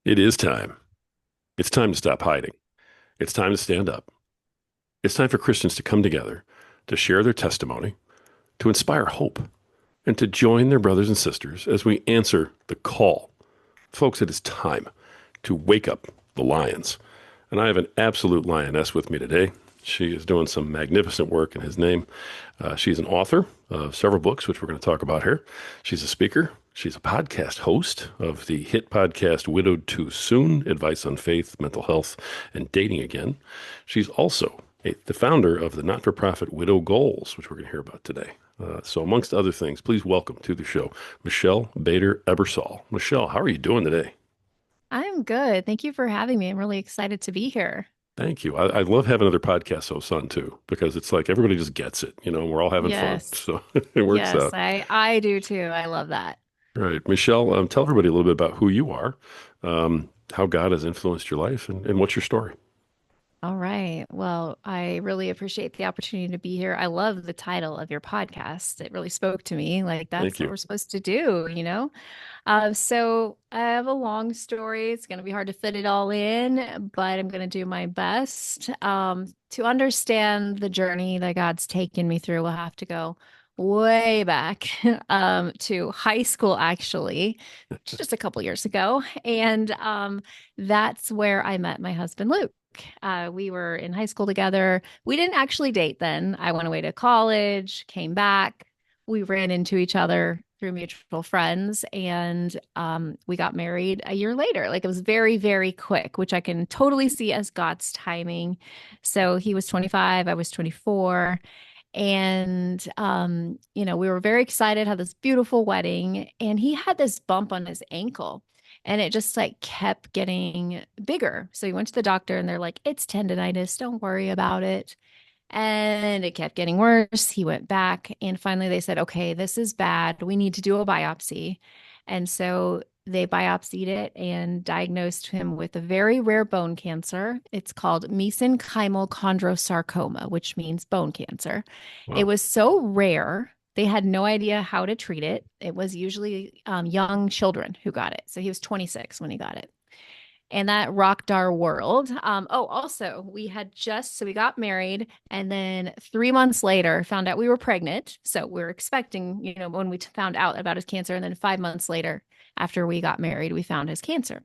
It is time. It's time to stop hiding. It's time to stand up. It's time for Christians to come together, to share their testimony, to inspire hope, and to join their brothers and sisters as we answer the call. Folks, it is time to wake up the lions. And I have an absolute lioness with me today. She is doing some magnificent work in his name. She's an author of several books, which we're going to talk about here. She's a speaker. She's a podcast host of the hit podcast Widowed Too Soon, Advice on Faith, Mental Health, and Dating Again. She's also the founder of the not-for-profit Widow Goals, which we're going to hear about today. So amongst other things, please welcome to the show, Michelle Bader-Ebersole. Michelle, how are you doing today? I'm good. Thank you for having me. I'm really excited to be here. Thank you. I love having other podcast hosts on too, because it's like everybody just gets it. We're all having fun. Yes. So it works Yes, out. I do too. I love that. All right. Michelle, tell everybody a little bit about who you are, how God has influenced your life, and what's your story. All right. Well, I really appreciate the opportunity to be here. I love the title of your podcast. It really spoke to me. Like Thank that's what you. we're supposed to do? So I have a long story. It's going to be hard to fit it all in, but I'm going to do my best. To understand the journey that God's taken me through, we'll have to go way back to high school, actually, just a couple years ago. And that's where I met my husband, Luke. We were in high school together. We didn't actually date then. I went away to college, came back. We ran into each other through mutual friends, and we got married a year later. Like it was very, very quick, which I can totally see as God's timing. So he was 25, I was 24. And we were very excited, had this beautiful wedding, and he had this bump on his ankle. And it just like kept getting bigger. So he went to the doctor and they're like, it's tendonitis. Don't worry about it. And it kept getting worse. He went back and finally they said, okay, this is bad. We need to do a biopsy. And so they biopsied it and diagnosed him with a very rare bone cancer. It's called mesenchymal chondrosarcoma, which means bone cancer. It Wow. was so rare, they had no idea how to treat it. It was usually young children who got it. So he was 26 when he got it, and that rocked our world. Also, we got married, and then 3 months later, found out we were pregnant. So we were expecting, when we found out about his cancer, and then 5 months later, after we got married, we found his cancer,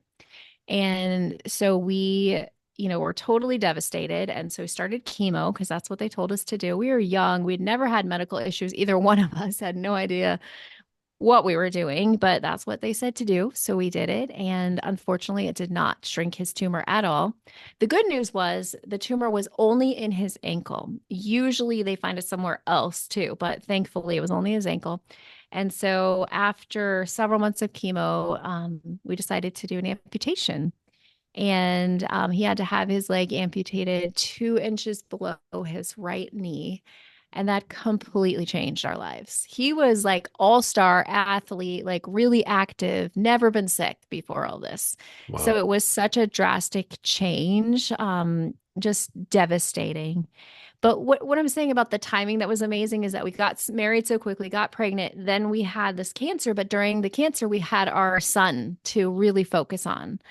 and so we. Were totally devastated. And so we started chemo because that's what they told us to do. We were young. We'd never had medical issues. Either one of us had no idea what we were doing, but that's what they said to do. So we did it. And unfortunately, it did not shrink his tumor at all. The good news was the tumor was only in his ankle. Usually they find it somewhere else too, but thankfully it was only his ankle. And so after several months of chemo, we decided to do an amputation. And he had to have his leg amputated 2 inches below his right knee. And that completely changed our lives. He was like all-star athlete, like really active, never been sick before all this. So Wow. it was such a drastic change, just devastating. But what I'm saying about the timing that was amazing is that we got married so quickly, got pregnant, then we had this cancer. But during the cancer, we had our son to really focus on.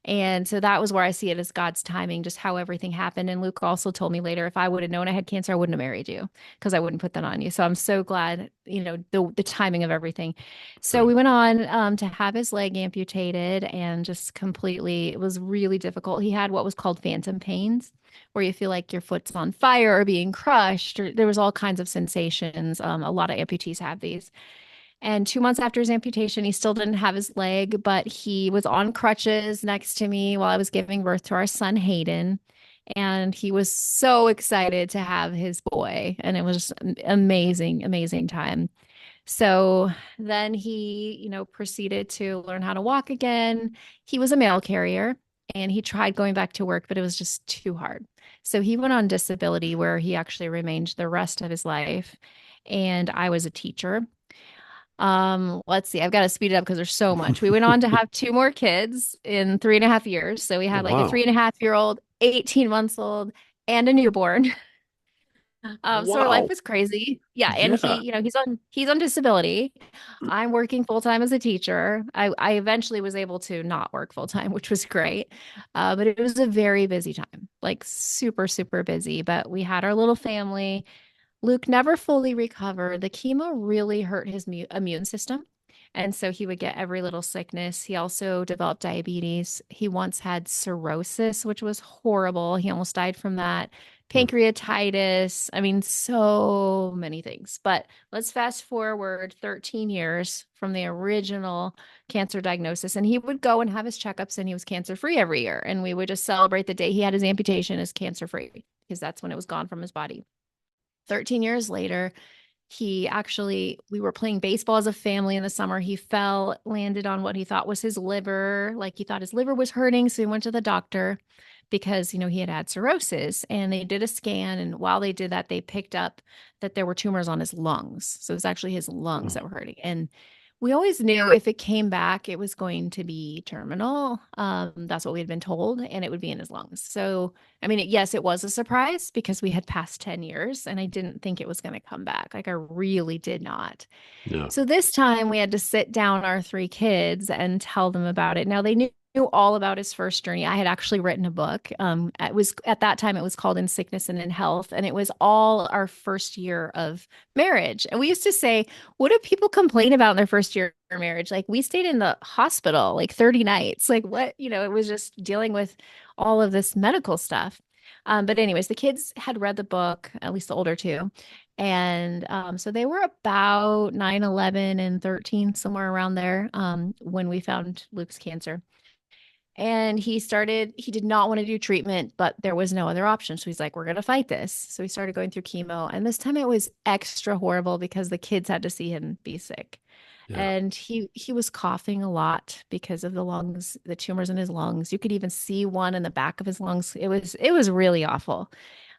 And so that was where I see it as God's timing, just how everything happened. And Luke also told me later, if I would have known I had cancer, I wouldn't have married you because I wouldn't put that on you. So I'm so glad, the timing of everything. So Right. we went on to have his leg amputated and just completely, it was really difficult. He had what was called phantom pains, where you feel like your foot's on fire or being crushed, or there was all kinds of sensations. A lot of amputees have these. And 2 months after his amputation, he still didn't have his leg, but he was on crutches next to me while I was giving birth to our son, Hayden. And he was so excited to have his boy. And it was just an amazing, amazing time. So then he, proceeded to learn how to walk again. He was a mail carrier and he tried going back to work, but it was just too hard. So he went on disability where he actually remained the rest of his life. And I was a teacher. Let's see. I've got to speed it up because there's so much. We went on to have two more kids in 3.5 years. So we Oh, had like a three wow. and a half year old, 18 months old, and a newborn. So our life Wow. was crazy. Yeah, and Yeah. he's on disability. I'm working full time as a teacher. I eventually was able to not work full time, which was great. But it was a very busy time, like super, super busy. But we had our little family. Luke never fully recovered. The chemo really hurt his immune system. And so he would get every little sickness. He also developed diabetes. He once had cirrhosis, which was horrible. He almost died from that. Mm. Pancreatitis. I mean, so many things. But let's fast forward 13 years from the original cancer diagnosis. And he would go and have his checkups, and he was cancer free every year. And we would just celebrate the day he had his amputation as cancer free because that's when it was gone from his body. 13 years later, we were playing baseball as a family in the summer. He fell, landed on what he thought was his liver. Like he thought his liver was hurting. So he went to the doctor because, he had had cirrhosis, and they did a scan. And while they did that, they picked up that there were tumors on his lungs. So it was actually his lungs Oh, that were hurting. And we always knew if it came back, it was going to be terminal. That's what we had been told, and it would be in his lungs. So I mean, yes, it was a surprise because we had passed 10 years and I didn't think it was going to come back. Like, I really did not. yeah. So this time we had to sit down our three kids and tell them about it. Now they knew all about his first journey. I had actually written a book. It was at that time it was called In Sickness and in Health, and it was all our first year of marriage. And we used to say, what do people complain about in their first year of marriage? Like, we stayed in the hospital like 30 nights. Like, what, it was just dealing with all of this medical stuff. But anyways, the kids had read the book, at least the older two. And so they were about 9, 11, and 13, somewhere around there, when we found Luke's cancer. And he did not want to do treatment, but there was no other option. So he's like, we're going to fight this. So he started going through chemo. And this time it was extra horrible because the kids had to see him be sick. Yeah. And he was coughing a lot because of the lungs, the tumors in his lungs. You could even see one in the back of his lungs. It was really awful.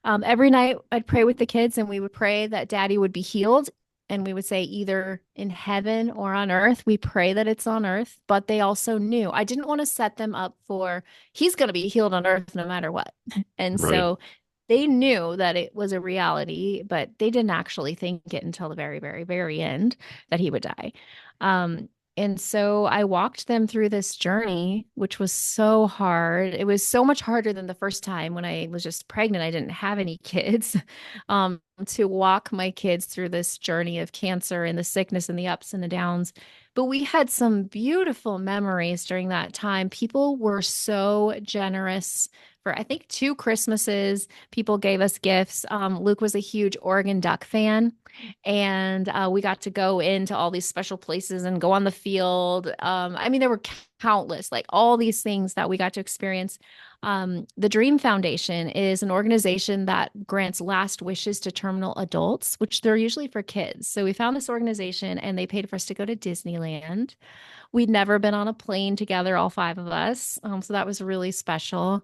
Every night I'd pray with the kids, and we would pray that daddy would be healed. And we would say either in heaven or on earth. We pray that it's on earth, but they also knew I didn't want to set them up for he's going to be healed on earth no matter what. And Right. so they knew that it was a reality, but they didn't actually think it until the very, very, very end that he would die. Um, and so I walked them through this journey, which was so hard. It was so much harder than the first time when I was just pregnant. I didn't have any kids. To walk my kids through this journey of cancer and the sickness and the ups and the downs. But we had some beautiful memories during that time. People were so generous. For I think 2 Christmases, people gave us gifts. Luke was a huge Oregon Duck fan, and we got to go into all these special places and go on the field. I mean, there were countless, like all these things that we got to experience. The Dream Foundation is an organization that grants last wishes to terminal adults, which they're usually for kids. So we found this organization, and they paid for us to go to Disneyland. We'd never been on a plane together, all 5 of us. So that was really special.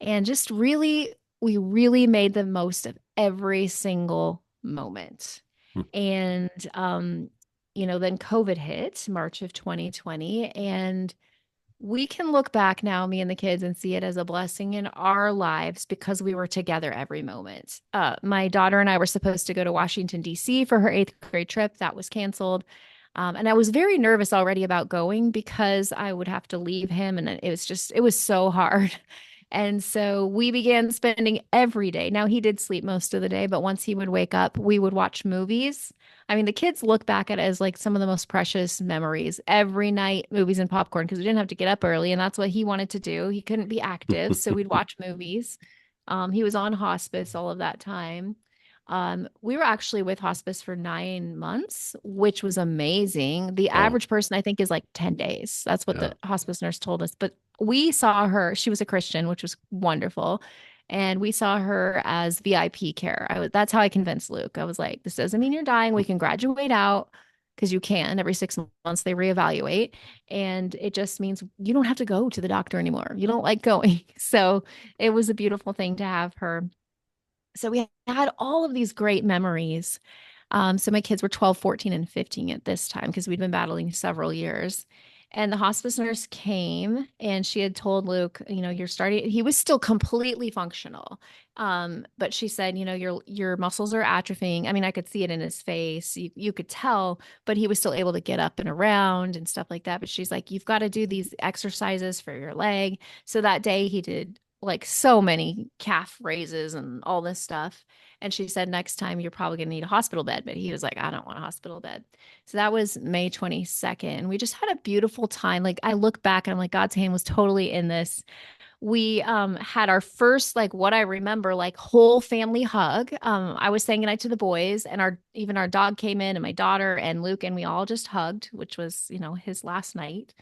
And just really, we really made the most of every single moment. Hmm. And, then COVID hit March of 2020. And we can look back now, me and the kids, and see it as a blessing in our lives because we were together every moment. My daughter and I were supposed to go to Washington, D.C. for her eighth grade trip. That was canceled. And I was very nervous already about going because I would have to leave him. And it was so hard. And so we began spending every day. Now, he did sleep most of the day, but once he would wake up, we would watch movies. I mean, the kids look back at it as like some of the most precious memories. Every night, movies and popcorn, because we didn't have to get up early, and that's what he wanted to do. He couldn't be active, so we'd watch movies. He was on hospice all of that time. We were actually with hospice for 9 months, which was amazing. The Wow. average person, I think, is like 10 days. That's what Yeah. the hospice nurse told us. But we saw her, she was a Christian, which was wonderful. And we saw her as VIP care. That's how I convinced Luke. I was like, this doesn't mean you're dying. We can graduate out because you can. Every 6 months, they reevaluate. And it just means you don't have to go to the doctor anymore. You don't like going. So it was a beautiful thing to have her. So we had all of these great memories. So my kids were 12, 14, and 15 at this time because we'd been battling several years. And the hospice nurse came and she had told Luke, you're starting, he was still completely functional. But she said, your muscles are atrophying. I mean, I could see it in his face. You could tell, but he was still able to get up and around and stuff like that. But she's like, you've got to do these exercises for your leg. So that day he did like so many calf raises and all this stuff. And she said, next time you're probably going to need a hospital bed. But he was like, I don't want a hospital bed. So that was May 22nd. And we just had a beautiful time. Like I look back and I'm like, God's hand was totally in this. We had our first, like what I remember, like whole family hug. I was saying goodnight to the boys, and our dog came in, and my daughter and Luke, and we all just hugged, which was, his last night.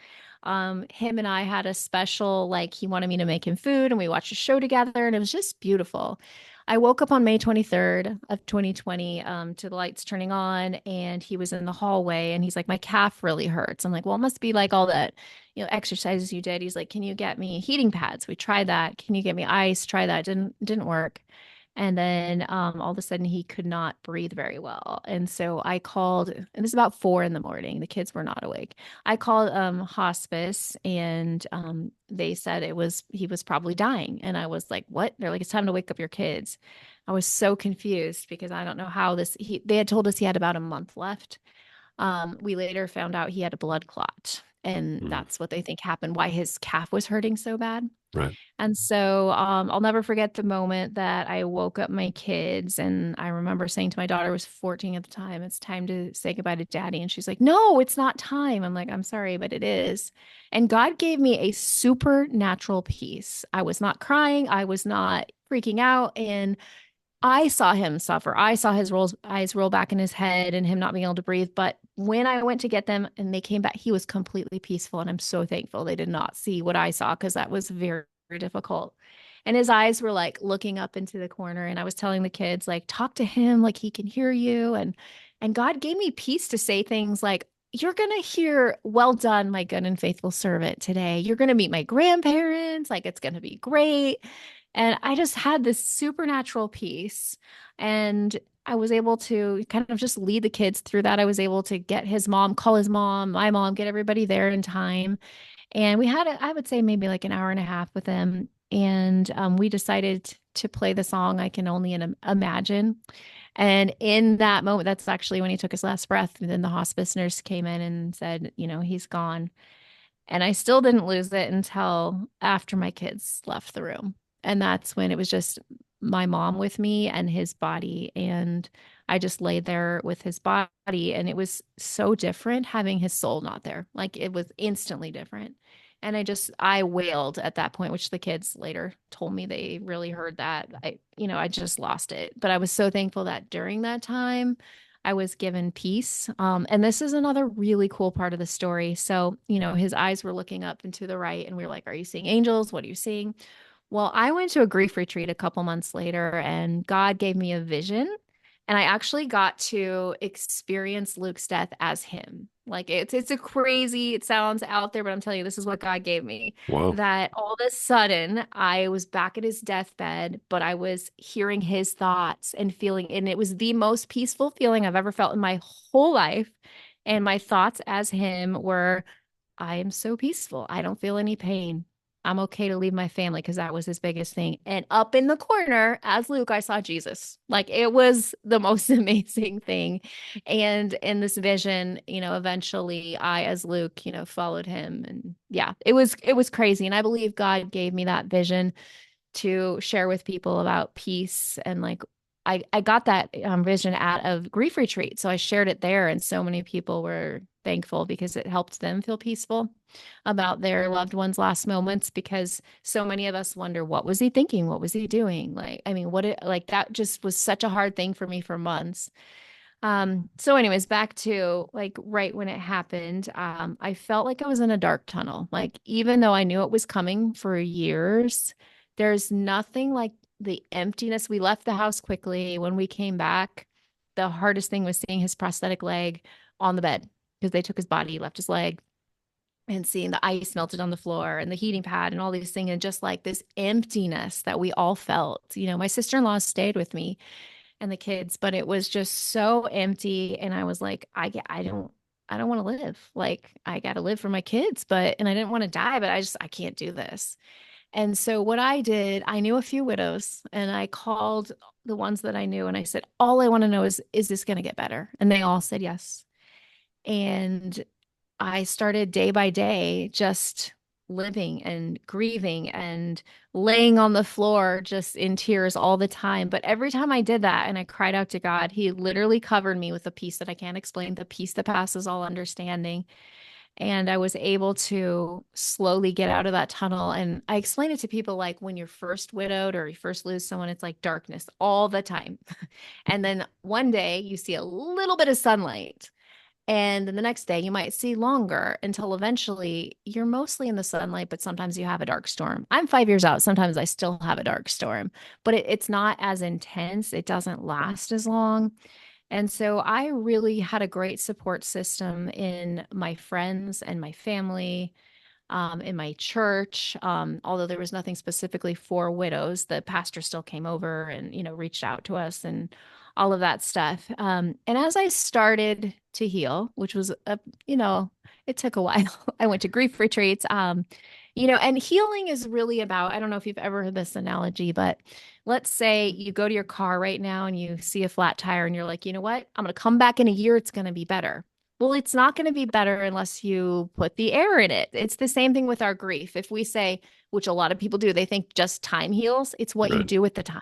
Him and I had a special, like he wanted me to make him food, and we watched a show together, and it was just beautiful. I woke up on May 23rd of 2020 to the lights turning on, and he was in the hallway, and he's like, my calf really hurts. I'm like, well, it must be like all that exercises you did. He's like, can you get me heating pads? We tried that. Can you get me ice? Try that. Didn't work. And then all of a sudden he could not breathe very well. And so I called, and this is about 4 a.m. The kids were not awake. I called hospice, and they said he was probably dying. And I was like, what? They're like, it's time to wake up your kids. I was so confused because I don't know how they had told us he had about a month left. We later found out he had a blood clot, and Mm, that's what they think happened, why his calf was hurting so bad. right. And so I'll never forget the moment that I woke up my kids. And I remember saying to my daughter, who was 14 at the time, it's time to say goodbye to daddy. And she's like, no, it's not time. I'm like, I'm sorry, but it is. And God gave me a supernatural peace. I was not crying. I was not freaking out. And I saw him suffer. I saw eyes roll back in his head and him not being able to breathe. But when I went to get them and they came back, he was completely peaceful. And I'm so thankful they did not see what I saw, because that was very, very difficult. And his eyes were like looking up into the corner. And I was telling the kids, like, talk to him, like he can hear you. And God gave me peace to say things like, you're going to hear, well done, my good and faithful servant today. You're going to meet my grandparents. Like, it's going to be great. And I just had this supernatural peace. And I was able to kind of just lead the kids through that. I was able to get his mom, call his mom, my mom, get everybody there in time. And we had, I would say, maybe like an hour and a half with him. And we decided to play the song I Can Only Imagine. And in that moment, that's actually when he took his last breath. And then the hospice nurse came in and said, he's gone. And I still didn't lose it until after my kids left the room. And that's when it was just my mom with me and his body. And I just laid there with his body. And it was so different having his soul not there. Like it was instantly different. And I wailed at that point, which the kids later told me they really heard that. I just lost it. But I was so thankful that during that time, I was given peace. And this is another really cool part of the story. So, his eyes were looking up and to the right, and we were like, are you seeing angels? What are you seeing? Well, I went to a grief retreat a couple months later, and God gave me a vision. And I actually got to experience Luke's death as him. Like it's a crazy, it sounds out there, but I'm telling you, this is what God gave me. Wow. That all of a sudden I was back at his deathbed, but I was hearing his thoughts and feeling, and it was the most peaceful feeling I've ever felt in my whole life. And my thoughts as him were, I am so peaceful. I don't feel any pain. I'm okay to leave my family, because that was his biggest thing. And up in the corner, as Luke, I saw Jesus. Like it was the most amazing thing. And in this vision, eventually I, as Luke, followed him. And yeah, it was crazy. And I believe God gave me that vision to share with people about peace. And like I got that vision at a grief retreat, so I shared it there, and so many people were thankful because it helped them feel peaceful about their loved ones' last moments. Because so many of us wonder, what was he thinking, what was he doing? Like, I mean, like that just was such a hard thing for me for months. So anyways, back to like right when it happened, I felt like I was in a dark tunnel. Like even though I knew it was coming for years, there's nothing like the emptiness. We left the house quickly. When we came back, the hardest thing was seeing his prosthetic leg on the bed, because they took his body, left his leg, and seeing the ice melted on the floor and the heating pad and all these things, and just like this emptiness that we all felt. My sister-in-law stayed with me and the kids, but it was just so empty. And I was like, I don't. I don't want to live. Like I got to live for my kids, and I didn't want to die, but I can't do this. And so what I did, I knew a few widows and I called the ones that I knew and I said, all I want to know is this going to get better? And they all said yes. And I started day by day just living and grieving and laying on the floor just in tears all the time. But every time I did that and I cried out to God, He literally covered me with a peace that I can't explain, the peace that passes all understanding. And I was able to slowly get out of that tunnel. And I explain it to people like when you're first widowed or you first lose someone, it's like darkness all the time. And then one day you see a little bit of sunlight. And then the next day, you might see longer until eventually you're mostly in the sunlight, but sometimes you have a dark storm. I'm 5 years out. Sometimes I still have a dark storm, but it's not as intense. It doesn't last as long. And so I really had a great support system in my friends and my family, in my church. Although there was nothing specifically for widows, the pastor still came over and, reached out to us and all of that stuff. And as I started to heal, which was it took a while. I went to grief retreats. And healing is really about, I don't know if you've ever heard this analogy, but let's say you go to your car right now and you see a flat tire and you're like, you know what? I'm going to come back in a year. It's going to be better. Well, it's not going to be better unless you put the air in it. It's the same thing with our grief. If we say, which a lot of people do, they think just time heals. It's what you Right. do with the time.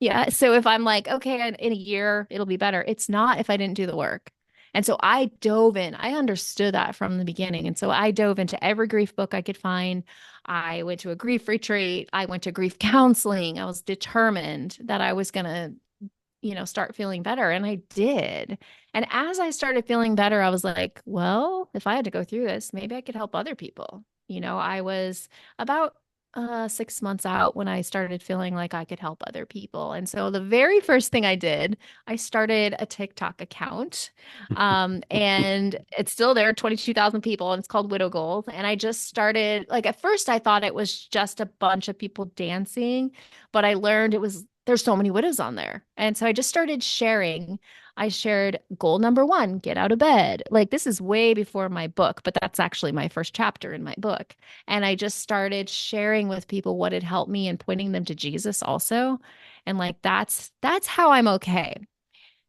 Yeah. So if I'm like, okay, in a year, it'll be better. It's not if I didn't do the work. And so I dove in. I understood that from the beginning. And so I dove into every grief book I could find. I went to a grief retreat. I went to grief counseling. I was determined that I was going to start feeling better. And I did. And as I started feeling better, I was like, well, if I had to go through this, maybe I could help other people. I was about 6 months out when I started feeling like I could help other people. And so the very first thing I did, I started a TikTok account. And it's still there, 22,000 people, and it's called Widow Goals. And I just started, like, at first I thought it was just a bunch of people dancing, but I learned there's so many widows on there. And so I just started sharing. I shared goal number one, get out of bed. Like this is way before my book, but that's actually my first chapter in my book. And I just started sharing with people what had helped me and pointing them to Jesus also. And like that's how I'm okay.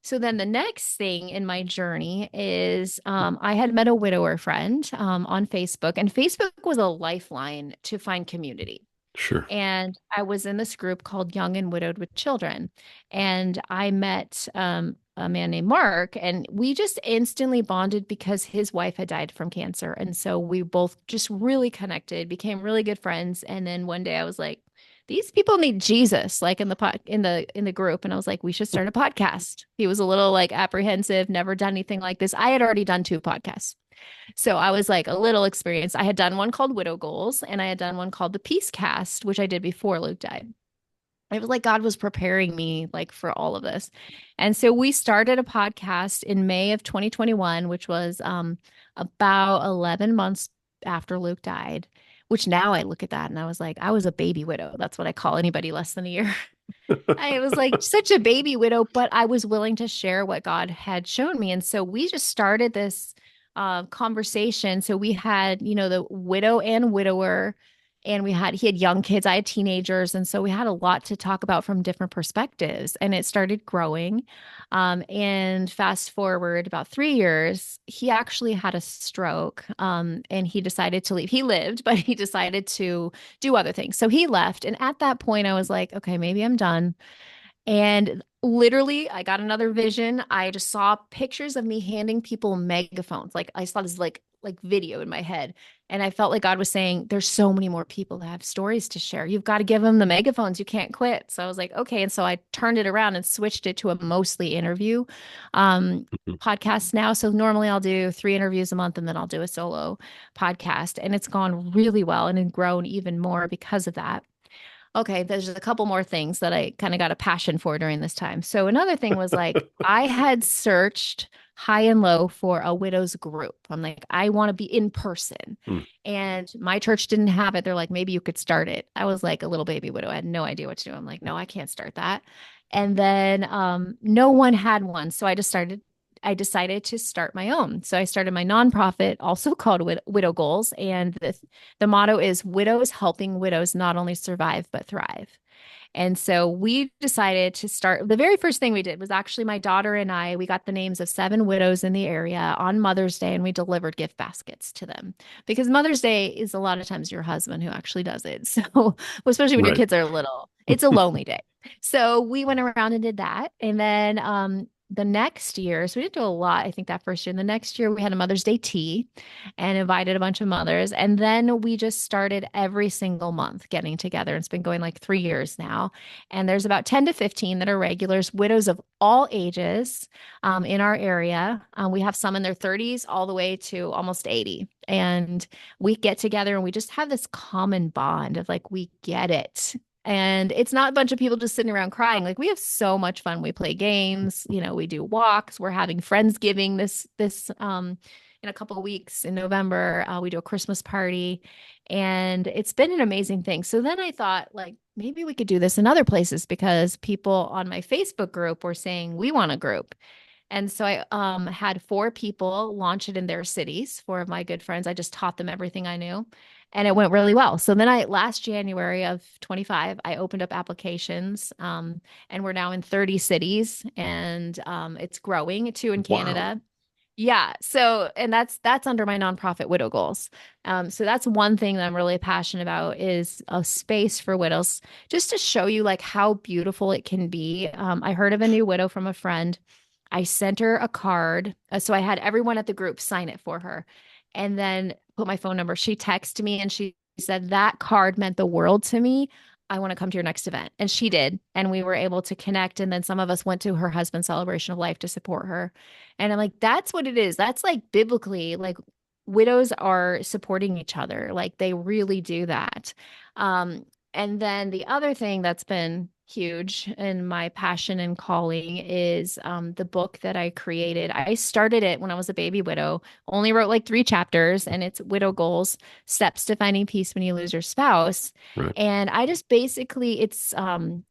So then the next thing in my journey is I had met a widower friend on Facebook, and Facebook was a lifeline to find community. Sure. And I was in this group called Young and Widowed with Children. And I met a man named Mark, and we just instantly bonded because his wife had died from cancer. And so we both just really connected, became really good friends. And then one day I was like, these people need Jesus, like in the group. And I was like, we should start a podcast. He was a little like apprehensive, never done anything like this. I had already done 2 podcasts. So I was like a little experienced. I had done one called Widow Goals and I had done one called the Peace Cast, which I did before Luke died. It was like God was preparing me like for all of this. And so we started a podcast in May of 2021, which was about 11 months after Luke died, which now I look at that and I was like, I was a baby widow. That's what I call anybody less than a year. I was like such a baby widow, but I was willing to share what God had shown me. And so we just started this conversation. So we had, the widow and widower, and he had young kids. I had teenagers. And so we had a lot to talk about from different perspectives. And it started growing. And fast forward about 3 years, he actually had a stroke and he decided to leave. He lived, but he decided to do other things. So he left. And at that point, I was like, okay, maybe I'm done. And literally, I got another vision. I just saw pictures of me handing people megaphones. Like I saw this like video in my head. And I felt like God was saying, there's so many more people that have stories to share. You've got to give them the megaphones. You can't quit. So I was like, okay. And so I turned it around and switched it to a mostly interview podcast now. So normally I'll do 3 interviews a month and then I'll do a solo podcast. And it's gone really well and it's grown even more because of that. Okay, there's a couple more things that I kind of got a passion for during this time. So another thing was like I had searched high and low for a widows group. I'm like, I want to be in person. Hmm. And my church didn't have it. They're like, maybe you could start it. I was like a little baby widow. I had no idea what to do. I'm like, no, I can't start that. And then no one had one. So I just started I decided to start my own. So I started my nonprofit, also called Widow Goals, and the motto is "Widows helping widows not only survive but thrive." And so we decided to start. The very first thing we did was actually my daughter and I, we got the names of 7 widows in the area on Mother's Day and we delivered gift baskets to them because Mother's Day is a lot of times your husband who actually does it. So, especially when your Right. kids are little, it's a lonely day. So we went around and did that. And then the next year, so we didn't do a lot, I think that first year. And the next year, we had a Mother's Day tea and invited a bunch of mothers. And then we just started every single month getting together. It's been going like 3 years now. And there's about 10 to 15 that are regulars, widows of all ages in our area. We have some in their 30s all the way to almost 80. And we get together and we just have this common bond of like, we get it. And it's not a bunch of people just sitting around crying. Like we have so much fun. We play games, we do walks. We're having Friendsgiving this in a couple of weeks in November. We do a Christmas party and it's been an amazing thing. So then I thought, like, maybe we could do this in other places because people on my Facebook group were saying, we want a group. And so I had 4 people launch it in their cities, 4 of my good friends. I just taught them everything I knew and it went really well. So then last January of 25, I opened up applications and we're now in 30 cities and it's growing too in Wow. Canada. Yeah. So, and that's under my nonprofit Widow Goals. So that's one thing that I'm really passionate about is a space for widows, just to show you like how beautiful it can be. I heard of a new widow from a friend. I sent her a card. So I had everyone at the group sign it for her and then put my phone number. She texted me and she said, that card meant the world to me. I want to come to your next event. And she did. And we were able to connect. And then some of us went to her husband's celebration of life to support her. And I'm like, that's what it is. That's like biblically, like widows are supporting each other. Like they really do that. Um, and then the other thing that's been huge in my passion and calling is the book that I created. I started it when I was a baby widow, only wrote like 3 chapters, and it's Widow Goals, Steps to Finding Peace When You Lose Your Spouse. Right. And I just basically, it's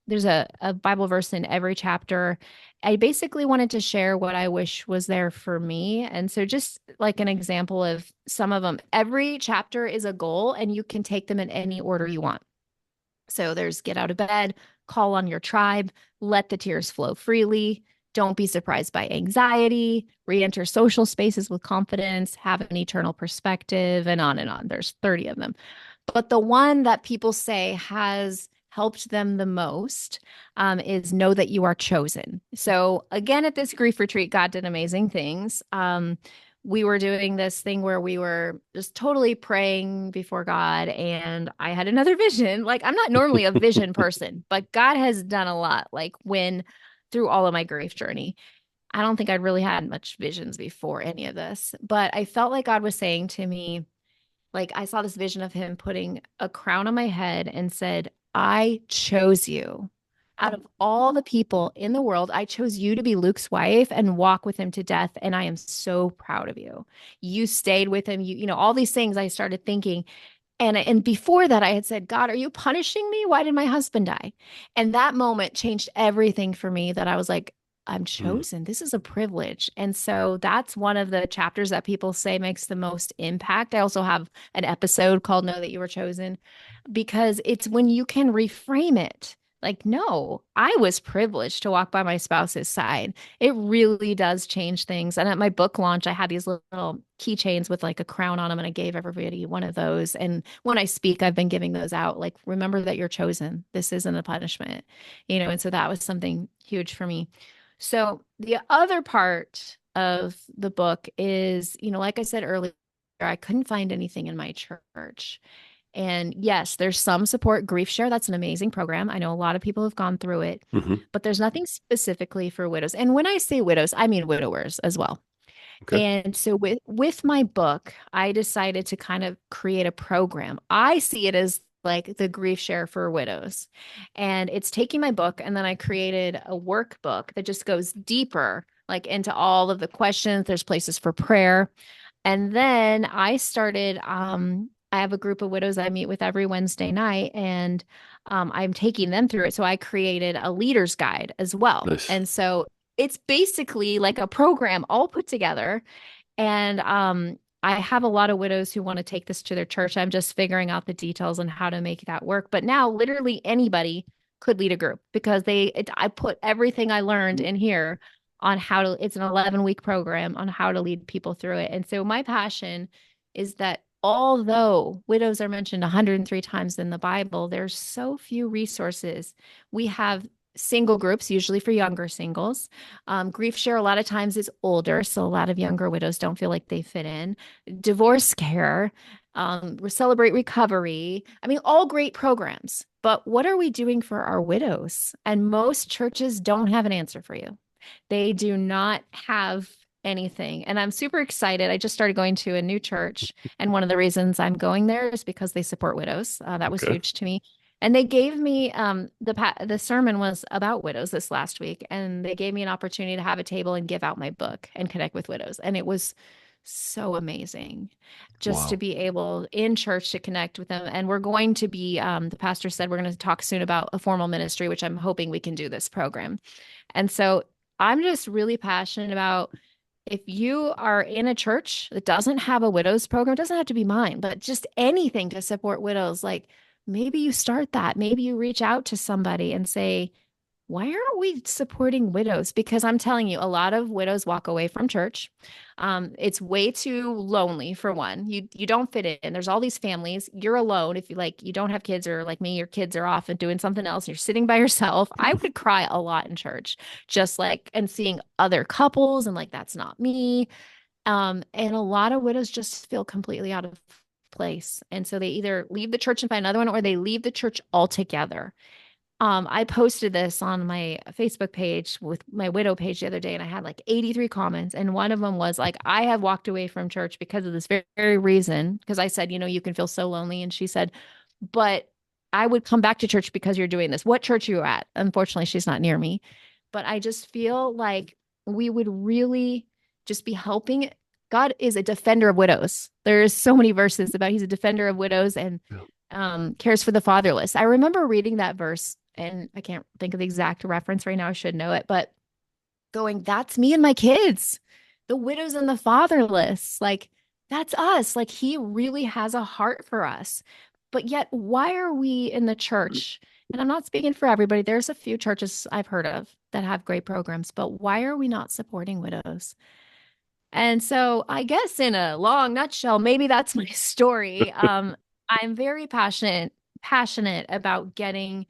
there's a Bible verse in every chapter. I basically wanted to share what I wish was there for me. And so, just like an example of some of them, every chapter is a goal, and you can take them in any order you want. So, there's get out of bed, call on your tribe, let the tears flow freely, don't be surprised by anxiety, re enter social spaces with confidence, have an eternal perspective, and on and on. There's 30 of them. But the one that people say has helped them the most is know that you are chosen. So, again, at this grief retreat, God did amazing things. We were doing this thing where we were just totally praying before God, and I had another vision. Like, I'm not normally a vision person, but God has done a lot. Like, when through all of my grief journey, I don't think I'd really had much visions before any of this, but I felt like God was saying to me, like I saw this vision of him putting a crown on my head and said, I chose you. Out of all the people in the world, I chose you to be Luke's wife and walk with him to death. And I am so proud of you. You stayed with him. All these things I started thinking. And before that, I had said, God, are you punishing me? Why did my husband die? And that moment changed everything for me that I was like, I'm Mm. chosen. This is a privilege. And so that's one of the chapters that people say makes the most impact. I also have an episode called Know That You Were Chosen because it's when you can reframe it. Like, no, I was privileged to walk by my spouse's side. It really does change things. And at my book launch, I had these little keychains with like a crown on them, and I gave everybody one of those. And when I speak, I've been giving those out. Like, remember that you're chosen. This isn't a punishment, And so that was something huge for me. So the other part of the book is, like I said earlier, I couldn't find anything in my church. And yes, there's some support. Grief Share, that's an amazing program. I know a lot of people have gone through it, Hmm. but there's nothing specifically for widows. And when I say widows, I mean widowers as well. Okay. And so with my book, I decided to kind of create a program. I see it as like the Grief Share for widows. And it's taking my book and then I created a workbook that just goes deeper like into all of the questions. There's places for prayer. And then I started, I have a group of widows I meet with every Wednesday night, and I'm taking them through it. So I created a leader's guide as well. Nice. And so it's basically like a program all put together. And I have a lot of widows who want to take this to their church. I'm just figuring out the details on how to make that work. But now literally anybody could lead a group because I put everything I learned in here on how to, it's an 11-week program on how to lead people through it. And so my passion is that although widows are mentioned 103 times in the Bible, there's so few resources. We have single groups, usually for younger singles. Grief share a lot of times is older, so a lot of younger widows don't feel like they fit in. Divorce care, we celebrate recovery. I mean, all great programs. But what are we doing for our widows? And most churches don't have an answer for you. They do not have anything. And I'm super excited. I just started going to a new church. And one of the reasons I'm going there is because they support widows. That was Okay. huge to me. And they gave me the sermon was about widows this last week, and they gave me an opportunity to have a table and give out my book and connect with widows, and it was so amazing just to Wow. be able in church to connect with them. And we're going to be the pastor said we're going to talk soon about a formal ministry, which I'm hoping we can do this program. And so I'm just really passionate about if you are in a church that doesn't have a widows program, it doesn't have to be mine, but just anything to support widows, like maybe you start that. Maybe you reach out to somebody and say, why aren't we supporting widows? Because I'm telling you, a lot of widows walk away from church. It's way too lonely for one. You don't fit in. There's all these families. You're alone if you don't have kids or like me, your kids are off and doing something else. And you're sitting by yourself. I would cry a lot in church, just like and seeing other couples and like that's not me. And a lot of widows just feel completely out of place. And so they either leave the church and find another one or they leave the church altogether. I posted this on my Facebook page with my widow page the other day, and I had like 83 comments. And one of them was like, I have walked away from church because of this very reason. Because I said, you can feel so lonely. And she said, but I would come back to church because you're doing this. What church are you at? Unfortunately, she's not near me. But I just feel like we would really just be helping. God is a defender of widows. There's so many verses about he's a defender of widows and Yeah. cares for the fatherless. I remember reading that verse and I can't think of the exact reference right now. I should know it, but going, that's me and my kids, the widows and the fatherless. Like, that's us. Like, he really has a heart for us. But yet, why are we in the church? And I'm not speaking for everybody. There's a few churches I've heard of that have great programs, but why are we not supporting widows? And so, I guess in a long nutshell, maybe that's my story. I'm very passionate about getting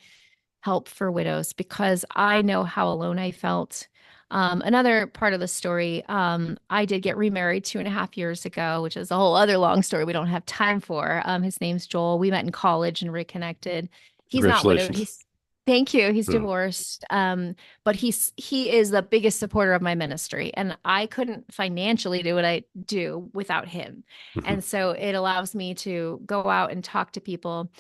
help for widows because I know how alone I felt. Another part of the story, I did get remarried 2.5 years ago, which is a whole other long story we don't have time for. His name's Joel. We met in college and reconnected. He's not widowed. Congratulations. He's Thank you. He's Yeah. divorced. But he is the biggest supporter of my ministry. And I couldn't financially do what I do without him. Mhm. And so it allows me to go out and talk to people.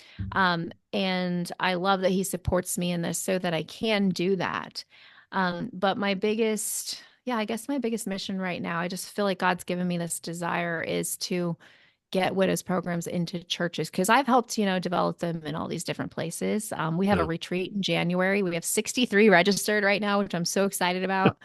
And I love that he supports me in this so that I can do that. But I guess my biggest mission right now, I just feel like God's given me this desire is to get widows programs into churches because I've helped, develop them in all these different places. We have a Yeah. retreat in January. We have 63 registered right now, which I'm so excited about.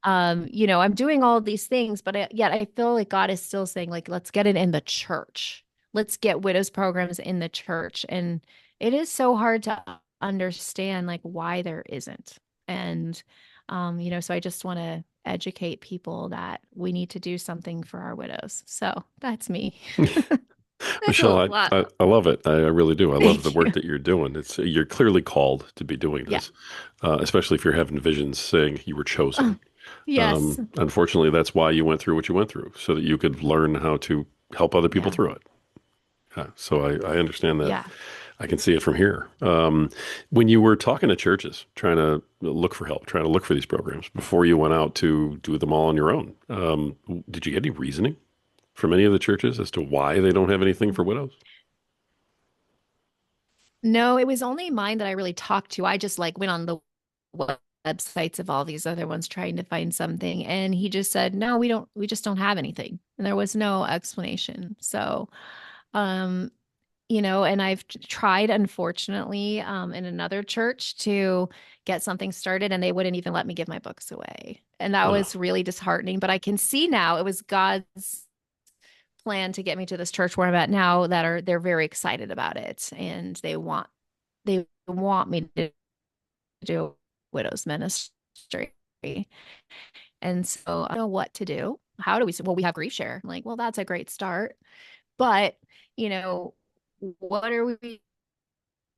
I'm doing all of these things, but yet I feel like God is still saying, like, let's get it in the church. Let's get widows programs in the church. And it is so hard to understand like why there isn't. And so I just want to educate people that we need to do something for our widows. So that's me. That's a Michelle, lot. I love it. I really do. I love the Thank work you. that you're doing. You're clearly called to be doing Yeah. this, especially if you're having visions saying you were chosen. Oh, yes. Unfortunately, that's why you went through what you went through, so that you could learn how to help other people Yeah. through it. So I understand that. Yeah. I can see it from here. When you were talking to churches, trying to look for help, trying to look for these programs before you went out to do them all on your own, did you get any reasoning from any of the churches as to why they don't have anything for widows? No, it was only mine that I really talked to. I just like went on the websites of all these other ones trying to find something. And he just said, no, we just don't have anything. And there was no explanation. So, um, and I've tried, unfortunately, in another church to get something started, and they wouldn't even let me give my books away. And that Oh, was really disheartening. But I can see now it was God's plan to get me to this church where I'm at now they're very excited about it. And they want me to do widows ministry. And so I don't know what to do. How do we, well, we have grief share. I'm like, well, that's a great start. But, you know, what are we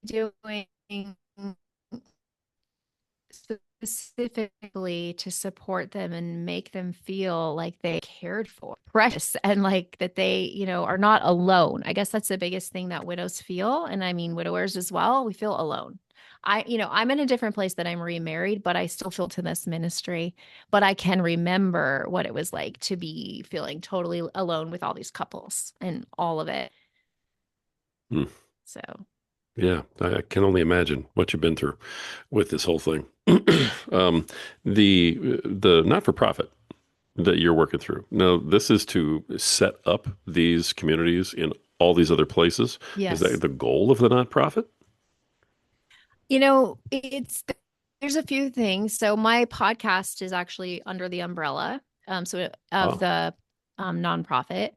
doing specifically to support them and make them feel like they cared for, precious, and like that they, are not alone? I guess that's the biggest thing that widows feel. And I mean, widowers as well, we feel alone. I'm in a different place that I'm remarried, but I still feel to this ministry. But I can remember what it was like to be feeling totally alone with all these couples and all of it. hmm. So, Yeah, I can only imagine what you've been through with this whole thing. um, the not-for-profit that you're working through. Now, this is to set up these communities in all these other places. Is that yes. the goal of the nonprofit? It's there's a few things. So my podcast is actually under the umbrella, of Oh, the nonprofit,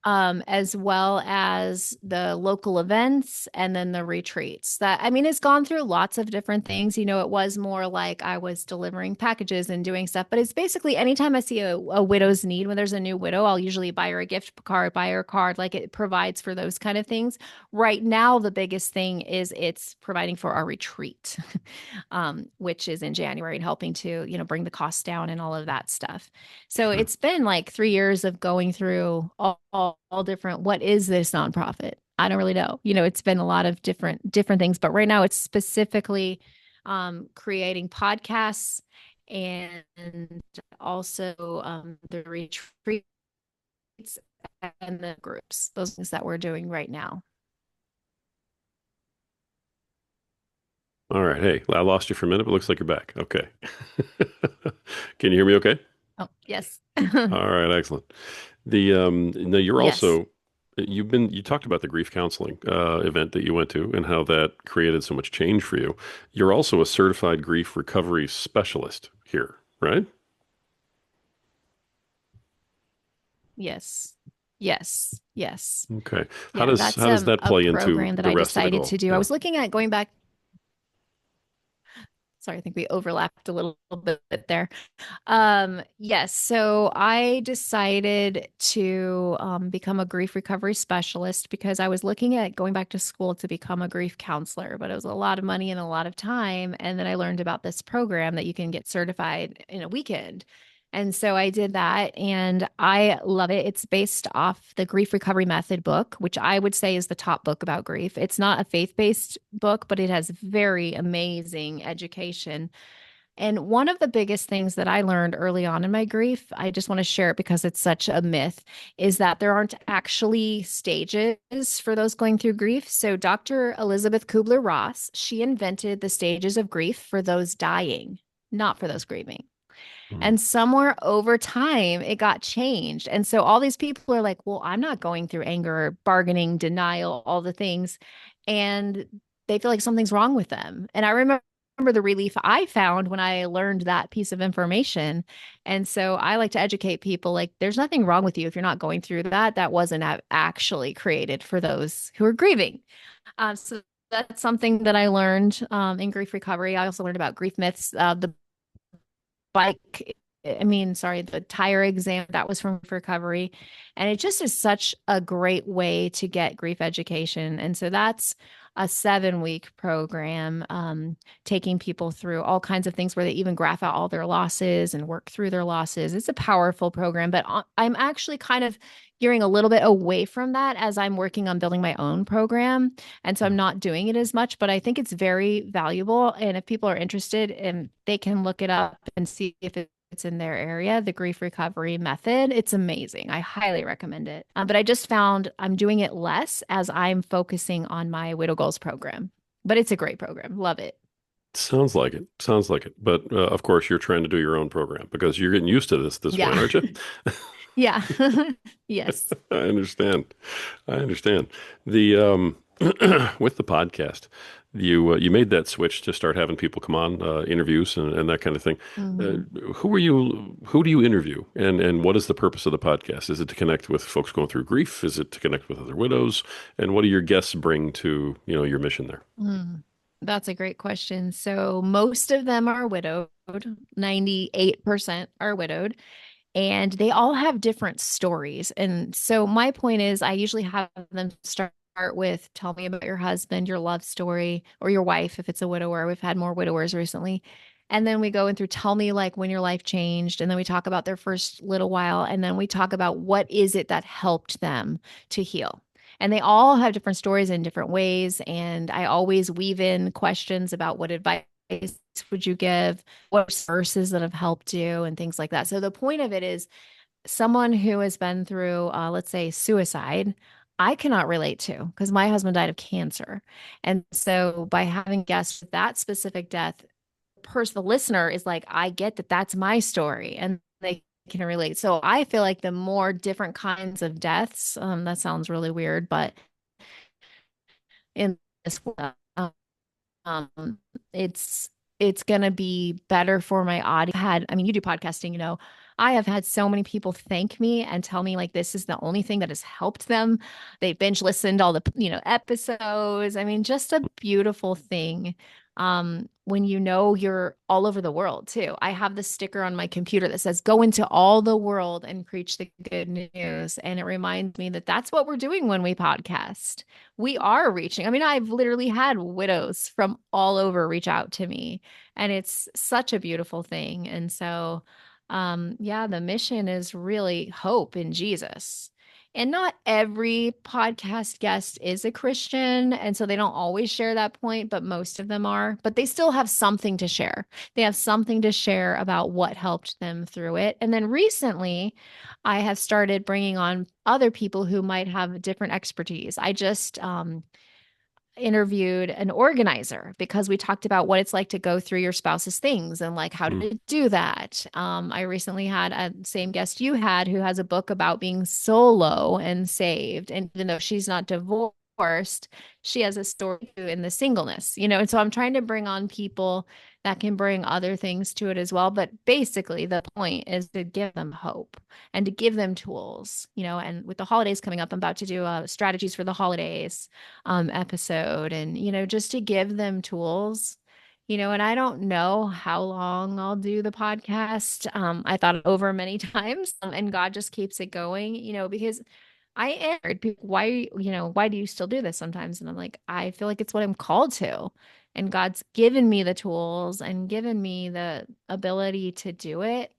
as well as the local events and then the retreats. That I mean, it's gone through lots of different things. It was more like I was delivering packages and doing stuff, but it's basically anytime I see a widow's need, when there's a new widow, I'll usually buy her a gift card, buy her a card. Like it provides for those kind of things. Right now, the biggest thing is it's providing for our retreat, which is in January, and helping to, bring the costs down and all of that stuff. So sure. it's been like 3 years of going through all different, what is this nonprofit? I don't really know. It's been a lot of different things, but right now it's specifically creating podcasts and also the retreats and the groups, those things that we're doing right now. All right. Hey, I lost you for a minute, but looks like you're back. Okay. Can you hear me okay? Oh, yes. All right, excellent. The now you're Yes. also you talked about the grief counseling event that you went to and how that created so much change for you. You're also a certified grief recovery specialist here, right? Yes. Yes. Yes. Okay. How Yeah, does that's how does that a play into program that the I rest of the decided to goal? do. I Yeah. was looking at going back. Sorry, I think we overlapped a little bit there. Yes, so I decided to become a grief recovery specialist because I was looking at going back to school to become a grief counselor, but it was a lot of money and a lot of time. And then I learned about this program that you can get certified in a weekend. And so I did that and I love it. It's based off the Grief Recovery Method book, which I would say is the top book about grief. It's not a faith-based book, but it has very amazing education. And one of the biggest things that I learned early on in my grief, I just want to share it because it's such a myth, is that there aren't actually stages for those going through grief. So Dr. Elizabeth Kubler-Ross, she invented the stages of grief for those dying, not for those grieving. Mhm. And somewhere over time, it got changed. And so all these people are like, well, I'm not going through anger, bargaining, denial, all the things. And they feel like something's wrong with them. And I remember the relief I found when I learned that piece of information. And so I like to educate people like, there's nothing wrong with you if you're not going through that. That wasn't actually created for those who are grieving. So that's something that I learned in grief recovery. I also learned about grief myths. The bike I mean, sorry, the tire exam that was from recovery. And it just is such a great way to get grief education. And so that's a 7 week program, taking people through all kinds of things where they even graph out all their losses and work through their losses. It's a powerful program, but I'm actually kind of gearing a little bit away from that as I'm working on building my own program. And so I'm not doing it as much, but I think it's very valuable. And if people are interested, and they can look it up and see if it's in their area, the grief recovery method. It's amazing. I highly recommend it. But I just found I'm doing it less as I'm focusing on my Widow Goals program. But it's a great program. Love it. Sounds like it. Sounds like it. But of course, you're trying to do your own program because you're getting used to this way, Yeah. aren't you? Yeah. Yes. I understand. I understand. The with the podcast, you made that switch to start having people come on interviews and that kind of thing. Uh, Mhm. who do you interview, and what is the purpose of the podcast? Is it to connect with folks going through grief? Is it to connect with other widows? And what do your guests bring to, your mission there? Mm. That's a great question. So most of them are widowed. 98% are widowed, and they all have different stories. And so my point is, I usually have them start with, tell me about your husband, your love story, or your wife if it's a widower. We've had more widowers recently. And then we go in through, tell me like when your life changed. And then we talk about their first little while. And then we talk about what is it that helped them to heal. And they all have different stories in different ways. And I always weave in questions about what advice would you give, what verses that have helped you, and things like that. So the point of it is, someone who has been through, let's say, suicide, I cannot relate to because my husband died of cancer. And so by having guests with that specific death, the listener is like, I get that that's my story, and they can relate. So I feel like the more different kinds of deaths, that sounds really weird, but in this um, it's it's gonna be better for my audience. I mean, you do podcasting, I have had so many people thank me and tell me like this is the only thing that has helped them. They binge listened all the, episodes. I mean, just a beautiful thing. When you're all over the world too. I have the sticker on my computer that says go into all the world and preach the good news. And it reminds me that that's what we're doing when we podcast. We are reaching. I mean, I've literally had widows from all over reach out to me, and it's such a beautiful thing. And so, yeah, the mission is really hope in Jesus. And not every podcast guest is a Christian. And so they don't always share that point, but most of them are. But they still have something to share. They have something to share about what helped them through it. And then recently, I have started bringing on other people who might have different expertise. I just interviewed an organizer because we talked about what it's like to go through your spouse's things and like how Hmm. to do that. I recently had a same guest you had who has a book about being solo and saved. And even though she's not divorced, she has a story in the singleness, and so I'm trying to bring on people that can bring other things to it as well. But basically, the point is to give them hope and to give them tools, and with the holidays coming up, I'm about to do strategies for the holidays episode, and just to give them tools, and I don't know how long I'll do the podcast. I thought it over many times, and God just keeps it going, because I am people, why do you still do this sometimes? And I'm like, I feel like it's what I'm called to, and God's given me the tools and given me the ability to do it.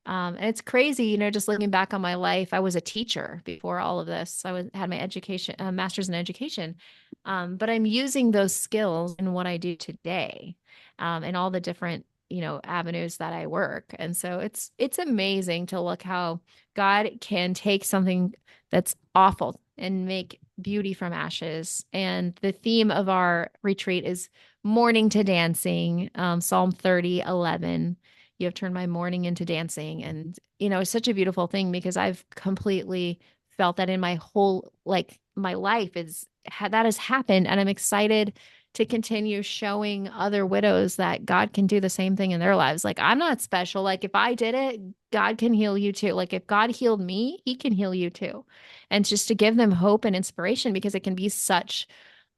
And it's crazy, just looking back on my life. I was a teacher before all of this. Had my education, master's in education, but I'm using those skills in what I do today, and all the different, avenues that I work. And so it's amazing to look how God can take something that's awful and make beauty from ashes. And the theme of our retreat is mourning to dancing, Psalm 30:11. You have turned my mourning into dancing. And, it's such a beautiful thing because I've completely felt that in my whole, like, my life that has happened. And I'm excited to continue showing other widows that God can do the same thing in their lives. Like, I'm not special. Like, if I did it, God can heal you too. Like, if God healed me, he can heal you too. And just to give them hope and inspiration, because it can be such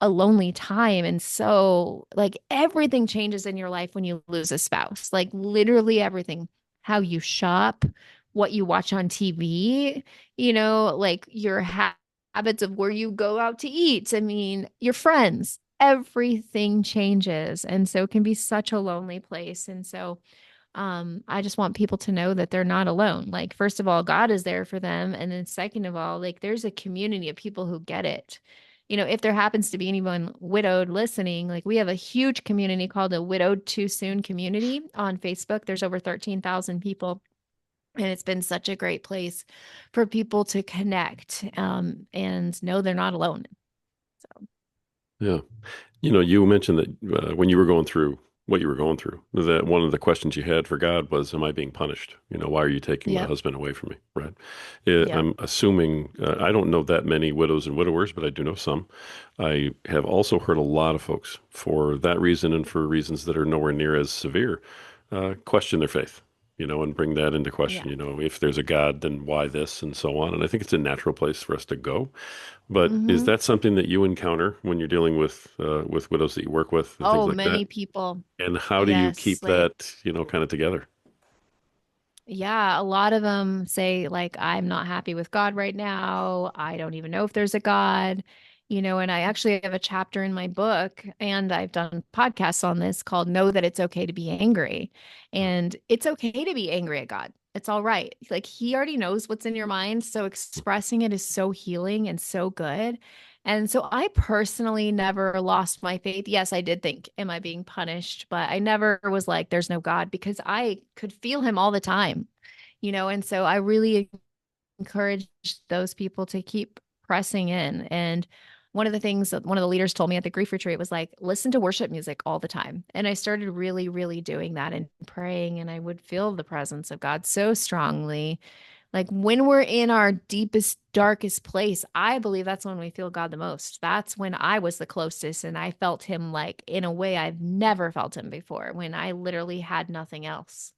a lonely time. And so, like, everything changes in your life when you lose a spouse, like, literally everything, how you shop, what you watch on TV, like your habits of where you go out to eat. I mean, your friends, everything changes. And so it can be such a lonely place. And so, I just want people to know that they're not alone. Like, first of all, God is there for them. And then second of all, like, there's a community of people who get it. If there happens to be anyone widowed listening, like, we have a huge community called the Widowed Too Soon community on Facebook. There's over 13,000 people. And it's been such a great place for people to connect, and know they're not alone. So, Yeah. You mentioned that when you were going through what you were going through. That one of the questions you had for God was, "Am I being punished? Why are you taking my Yep. husband away from me?" Right? Yep. I'm assuming I don't know that many widows and widowers, but I do know some. I have also heard a lot of folks, for that reason and for reasons that are nowhere near as severe, question their faith. And bring that into question. Yeah. If there's a God, then why this, and so on. And I think it's a natural place for us to go. But is Hmm. that something that you encounter when you're dealing with widows that you work with and things Oh, like that? many people. And how do you Yes. keep Like, that, kind of together? yeah, a lot of them say, like, I'm not happy with God right now. I don't even know if there's a God, and I actually have a chapter in my book, and I've done podcasts on this called Know That It's Okay to Be Angry. And it's okay to be angry at God. It's all right. Like, He already knows what's in your mind. So expressing it is so healing and so good. And so I personally never lost my faith. Yes, I did think, am I being punished? But I never was like, there's no God because I could feel him all the time, and so I really encourage those people to keep pressing in. And one of the things that one of the leaders told me at the grief retreat was like, listen to worship music all the time. And I started really, really doing that and praying, and I would feel the presence of God so strongly. Like when we're in our deepest, darkest place, I believe that's when we feel God the most. That's when I was the closest and I felt him like in a way I've never felt him before, when I literally had nothing else.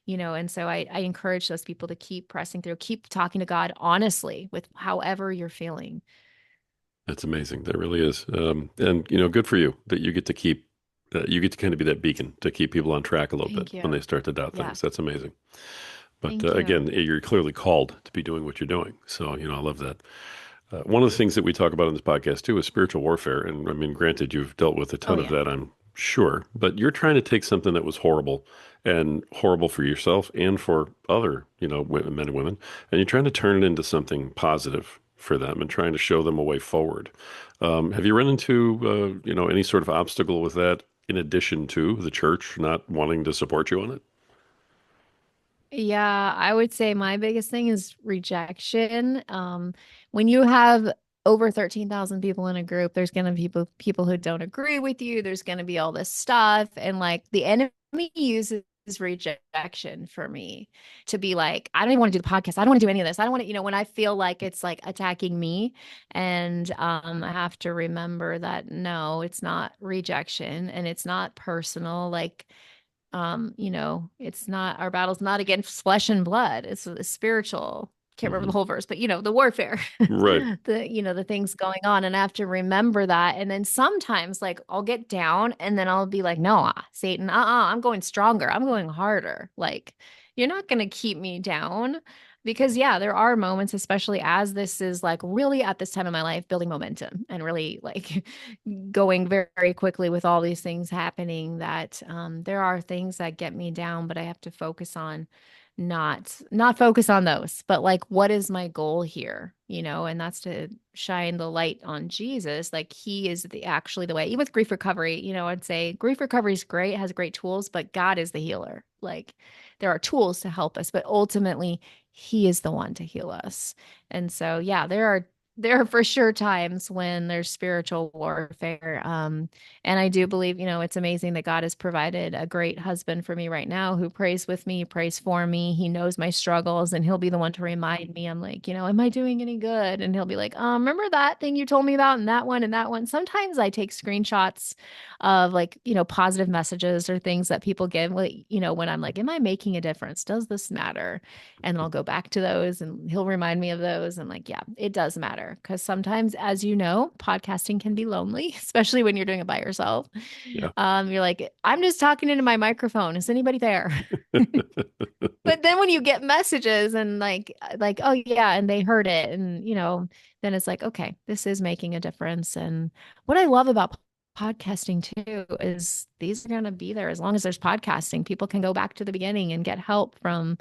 And so I encourage those people to keep pressing through, keep talking to God honestly with however you're feeling. That's amazing. That really is. And good for you that you get to kind of be that beacon to keep people on track a little bit Thank when they you. start to doubt Yeah. things. That's amazing. But Thank you. again, you're clearly called to be doing what you're doing. So, I love that. One of the things that we talk about in this podcast too is spiritual warfare. And I mean, granted, you've dealt with a Oh, ton of yeah. that, I'm sure, but you're trying to take something that was horrible and horrible for yourself and for other, men and women, and you're trying to turn it into something positive for them and trying to show them a way forward. Have you run into, any sort of obstacle with that in addition to the church not wanting to support you on it? Yeah, I would say my biggest thing is rejection. When you have over 13,000 people in a group, there's going to be people who don't agree with you. There's going to be all this stuff. And like the enemy uses rejection for me to be like, I don't even want to do the podcast. I don't want to do any of this. I don't want to, when I feel like it's like attacking me. And I have to remember that no, it's not rejection and it's not personal. Like, it's not, our battle's not against flesh and blood. It's a spiritual. Can't remember Hmm. the whole verse, but the warfare, Right. the things going on. And I have to remember that. And then sometimes like I'll get down and then I'll be like, no, Satan, I'm going stronger. I'm going harder. Like, you're not going to keep me down. Because yeah, there are moments, especially as this is like really at this time of my life, building momentum and really like going very, very quickly with all these things happening, that there are things that get me down, but I have to focus on not focus on those, but like what is my goal here, and that's to shine the light on Jesus. Like he is actually the way. Even with grief recovery, I'd say grief recovery is great, has great tools, but God is the healer. Like there are tools to help us, but ultimately he is the one to heal us. And so yeah, there are for sure times when there's spiritual warfare. And I do believe, it's amazing that God has provided a great husband for me right now who prays with me, prays for me. He knows my struggles and he'll be the one to remind me. I'm like, am I doing any good? And he'll be like, remember that thing you told me about and that one and that one. Sometimes I take screenshots of like, positive messages or things that people give, like, when I'm like, am I making a difference? Does this matter? And then I'll go back to those and he'll remind me of those. And like, yeah, it does matter because sometimes, as you know, podcasting can be lonely, especially when you're doing it by yourself. Yeah. You're like, I'm just talking into my microphone. Is anybody there? But then when you get messages and like, oh yeah, and they heard it, and then it's like, okay, this is making a difference. And what I love about podcasting too is these are going to be there as long as there's podcasting. People can go back to the beginning and get help from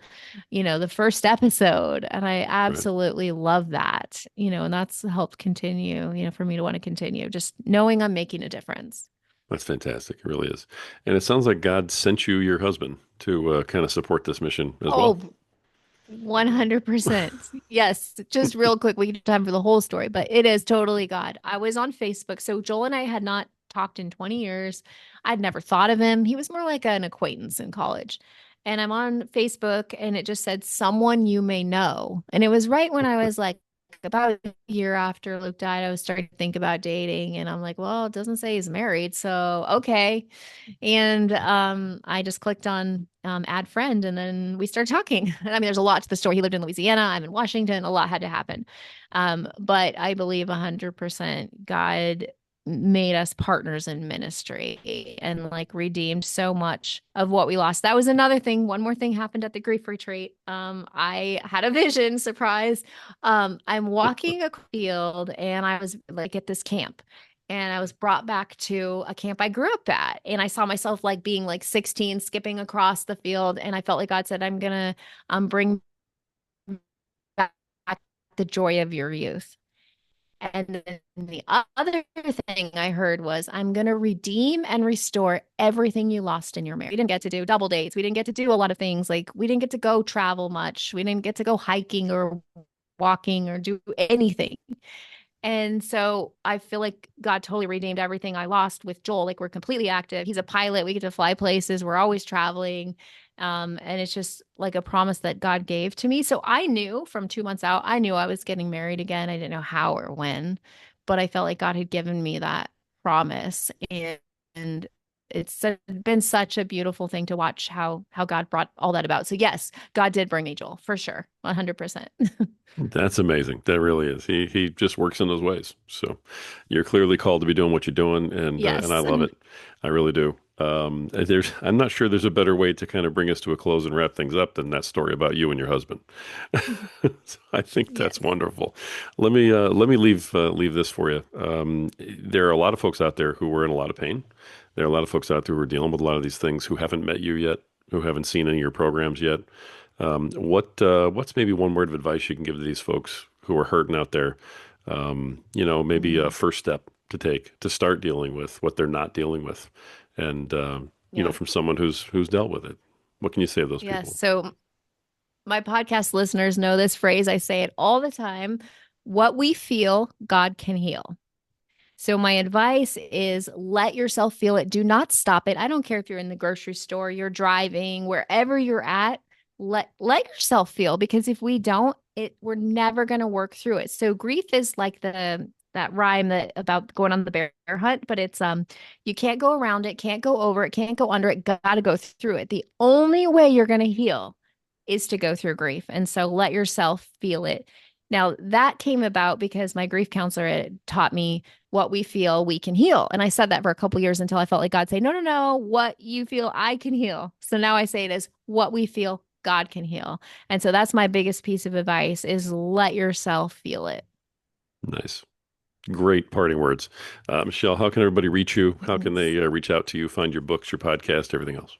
the first episode. And I Right. absolutely love that, and that's helped continue, for me to want to continue, just knowing I'm making a difference. That's fantastic. It really is. And it sounds like God sent you your husband to kind of support this mission as well. Oh, 100%. Yes. Just real quick, we can have time for the whole story, but it is totally God. I was on Facebook. So Joel and I had not talked in 20 years. I'd never thought of him. He was more like an acquaintance in college. And I'm on Facebook and it just said, someone you may know. And it was right when I was like, about a year after Luke died, I was starting to think about dating. And I'm like, well, it doesn't say he's married. So, okay. And I just clicked on add friend and then we started talking. I mean, there's a lot to the story. He lived in Louisiana. I'm in Washington. A lot had to happen. But I believe 100% God made us partners in ministry and like redeemed so much of what we lost. That was another thing. One more thing happened at the grief retreat. I had a vision, surprise. I'm walking a field and I was like at this camp and I was brought back to a camp I grew up at. And I saw myself like being like 16, skipping across the field. And I felt like God said, I'm going to bring back the joy of your youth. And then the other thing I heard was, I'm going to redeem and restore everything you lost in your marriage. We didn't get to do double dates. We didn't get to do a lot of things. Like, we didn't get to go travel much. We didn't get to go hiking or walking or do anything. And so I feel like God totally redeemed everything I lost with Joel. Like, we're completely active. He's a pilot. We get to fly places. We're always traveling. And it's just like a promise that God gave to me. So I knew from 2 months out, I knew I was getting married again. I didn't know how or when, but I felt like God had given me that promise. And it's been such a beautiful thing to watch how God brought all that about. So yes, God did bring me Joel for sure. 100%. That's amazing. That really is. He just works in those ways. So you're clearly called to be doing what you're doing, and I Yes. love it. I really do. I'm not sure there's a better way to kind of bring us to a close and wrap things up than that story about you and your husband. So I think that's Yes. wonderful. Let me leave this for you. There are a lot of folks out there who were in a lot of pain. There are a lot of folks out there who are dealing with a lot of these things who haven't met you yet, who haven't seen any of your programs yet. What's maybe one word of advice you can give to these folks who are hurting out there? Maybe a Mhm. first step to take to start dealing with what they're not dealing with, and Yeah. from someone who's dealt with it. What can you say to those Yes. people? So my podcast listeners know this phrase. I say it all the time. What we feel, God can heal. So my advice is let yourself feel it. Do not stop it. I don't care if you're in the grocery store, you're driving, wherever you're at, let yourself feel because if we don't, we're never going to work through it. So grief is like the that rhyme that about going on the bear hunt, but it's you can't go around it, can't go over it, can't go under it, got to go through it. The only way you're going to heal is to go through grief. And so let yourself feel it. Now, that came about because my grief counselor had taught me what we feel we can heal. And I said that for a couple years until I felt like God say, no, no, no, what you feel I can heal. So now I say it as what we feel God can heal. And so that's my biggest piece of advice is let yourself feel it. Nice, great parting words, Michelle. How can everybody reach you? How can Thanks. they reach out to you? Find your books, your podcast, everything else.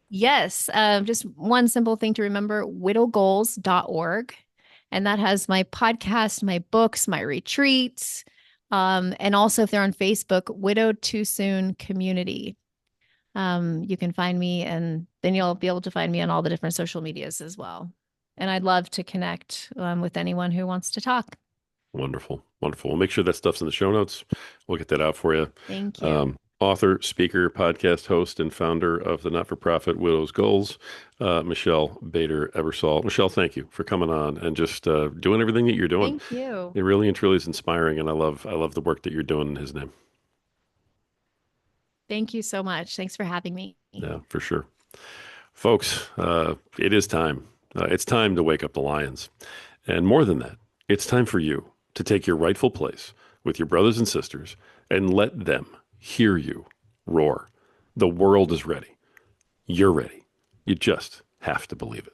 Yes, just one simple thing to remember, widowgoals.org. And that has my podcast, my books, my retreats. And also if they're on Facebook, Widowed Too Soon Community. You can find me and then you'll be able to find me on all the different social medias as well. And I'd love to connect with anyone who wants to talk. Wonderful, wonderful. We'll make sure that stuff's in the show notes. We'll get that out for you. Thank you. Author, speaker, podcast host, and founder of the not-for-profit Widow's Goals, Michelle Bader-Ebersole. Michelle, thank you for coming on and just doing everything that you're doing. Thank you. It really and truly is inspiring, and I love the work that you're doing in His name. Thank you so much. Thanks for having me. Yeah, for sure, folks. It is time. It's time to wake up the lions, and more than that, it's time for you to take your rightful place with your brothers and sisters and let them hear you roar. The world is ready. You're ready. You just have to believe it.